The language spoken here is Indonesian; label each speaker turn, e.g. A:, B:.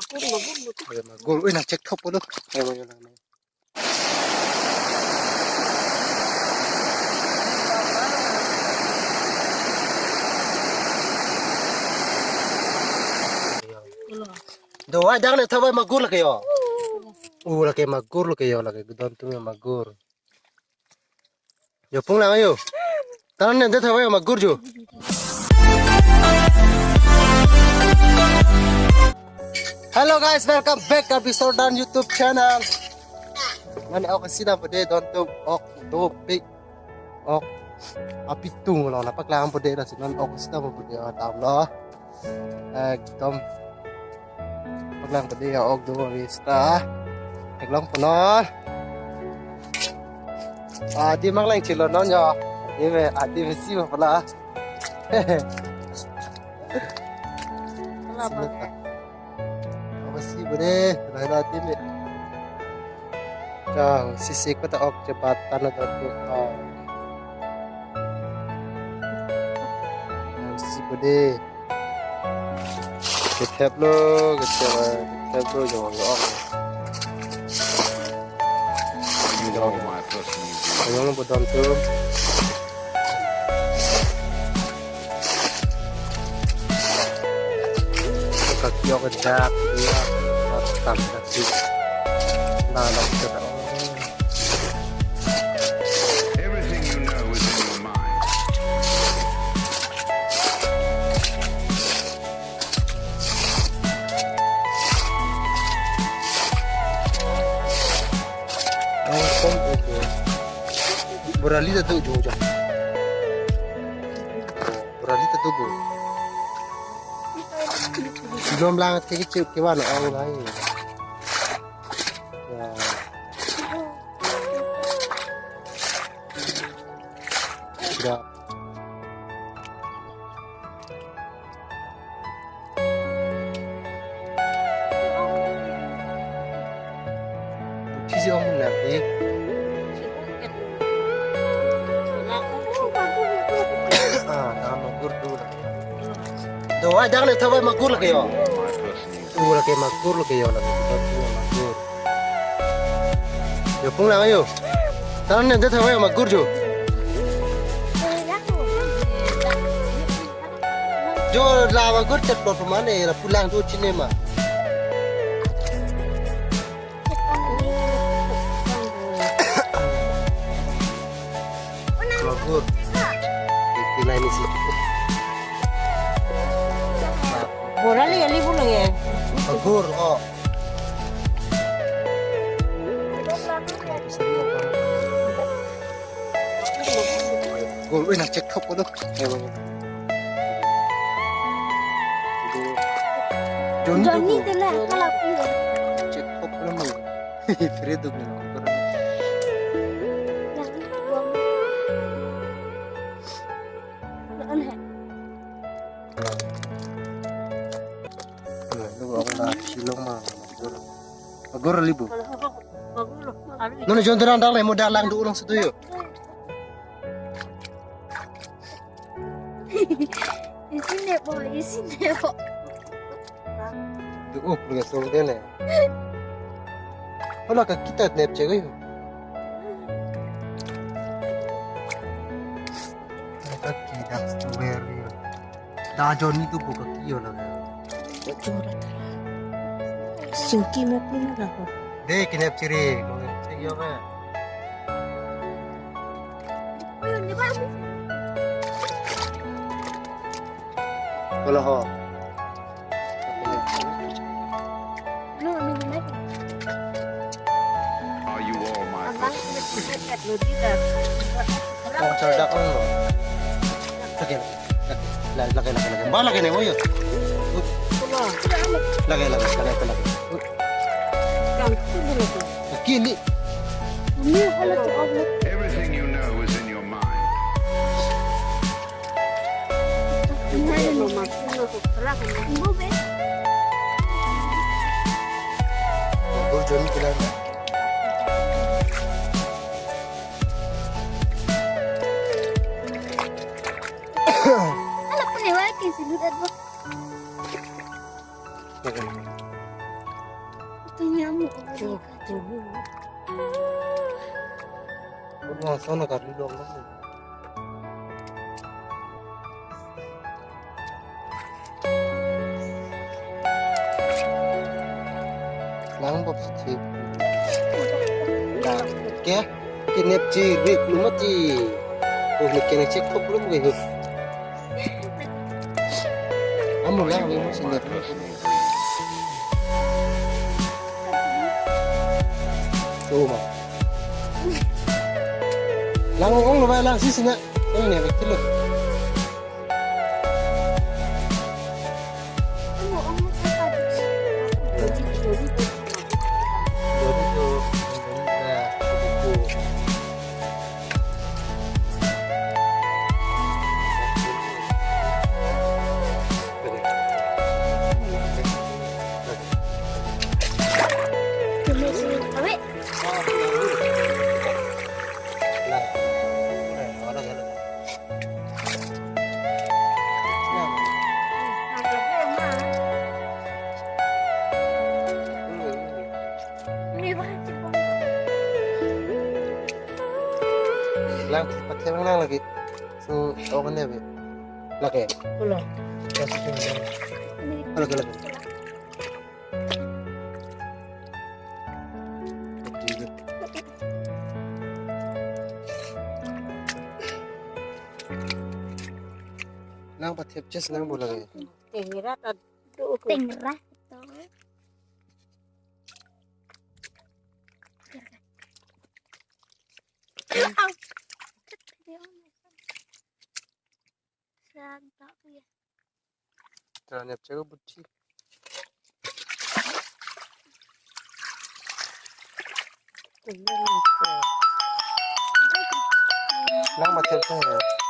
A: Magul, uy, nag-check top po doon. Ayaw yun lang. Doa, jangan tahu magul kayo. Lagi magul kayo lagi. Gudon tuh magul. Yo pung lang ayo. Tahan nanti tahu magul jo. Hello guys, welcome back to episode dan YouTube channel. Mani ako kasi na pwede doon to topik apitung lo napaklang pwede na sinon ako kasi na pwede tam lo. Ekdom paglang pwede og do vista. Eklang punon. Di mang lang chilo non yo. Di me si pala. Masih boleh, berhati ni. Jang, sisi ko tak ok cepatan atau tu. Masih boleh. Ketep lo, jangan lo. Jangan bodoh tu. Kaki aku dak dia tam kaki nanok sudah.
B: Everything you know is in your mind.
A: Langsung itu beralih tu jauh. Beralih tu bu. Belum langat kecil gimana Allah ini. Ya. Sudah. Sisi om nanti. Nama gurdu. Doa jangan tahu magur lagi yo. Lagi magur lagi yo lagi. Magur. Yo pung lang ayo. Tahan nanti tahu magur jo. Jo lah magur cepat pemane. Pulang tu cine mah. Magur. Kita ini sih.
C: Borali kali pun lagi.
A: Magur, oh. Gue nak cek top tu.
C: Johnny telah kalau
A: Cek top lama. Free tu ni. Silong mah Magur libu. Nono jangan terang lah modal lang do ulang setuju.
C: Di sini po.
A: Duh, pergi sorong dia ni. Kalau kita nep cakap yo. Kaki dah stuwer yo. Dah Johnny tu bukan kio lah.
C: Singki mati nak apa?
A: Dek nep ciri, kau cek yo apa? Kalau ho.
B: Are you all my personal?
A: Kau cerdak kan lo? Lagi. Bala lagi ni mo yo. Lagi. Kini.
B: Everything you know is in your mind.
A: Magur Johnny bilang.
C: Anak penewa ke sini dah.
A: Bukan sana kali dong lagi. Nang positif. Nah, oke. Kinep chi, rik lumah chi. Oh, mikir cek kok belum gitu. Kamu lah, kamu sini. Tuh, mah. Lang ong lu lang sisi na. Ini nih, kilo. Jadi tuh, nah, begitu. Lang, pakai mana lagi? So, tahu kan ya, Be? Lagi.
C: Belum.
A: Lagi. Lang pakai jas lang boleh lagi.
C: Tinggirat aduh.
B: Tinggerah itu. Santak ya.
A: Ternyata cewek buci. Lang pakai jas.